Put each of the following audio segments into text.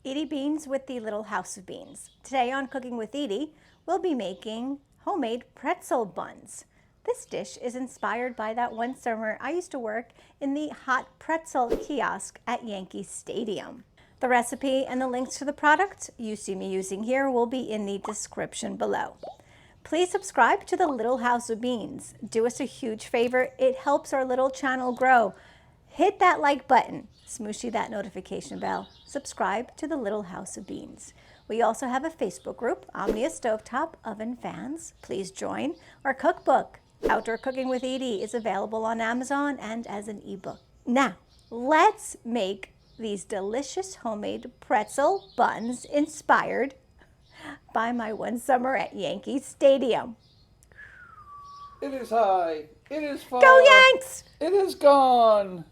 Edie Beans with the Little House of Beans. Today on Cooking with Edie, we'll be making homemade pretzel buns. This dish is inspired by that one summer I used to work in the hot pretzel kiosk at Yankee Stadium. The recipe and the links to the product you see me using here will be in the description below. Please subscribe to the Little House of Beans. Do us a huge favor. It helps our little channel grow. Hit that like button, smooshy that notification bell, subscribe to the Little House of Beans. We also have a Facebook group, Omnia Stovetop Oven Fans. Please join. Our cookbook, Outdoor Cooking with Edie, is available on Amazon and as an ebook. Now, let's make these delicious homemade pretzel buns inspired by my one summer at Yankee Stadium. It is high. It is far. Go Yanks! It is gone.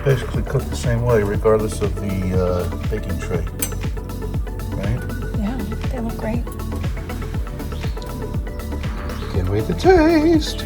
Basically cooked the same way regardless of the baking tray, right? Yeah, they're look great. Can't wait to taste.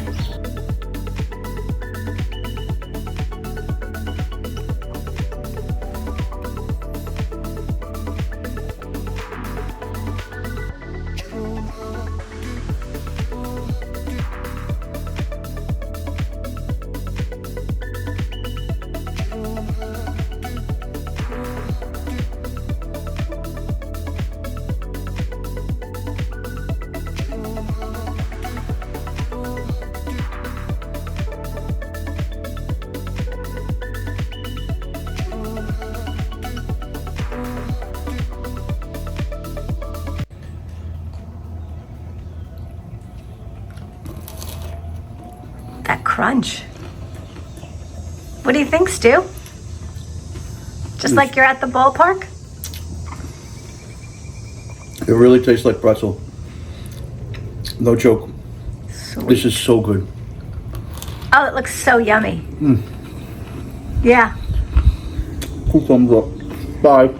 That crunch. What do you think, Stu? Just like you're at the ballpark? It really tastes like pretzel. No joke. Sweet. This is so good. Oh, it looks so yummy. Yeah. 2 thumbs up. Bye.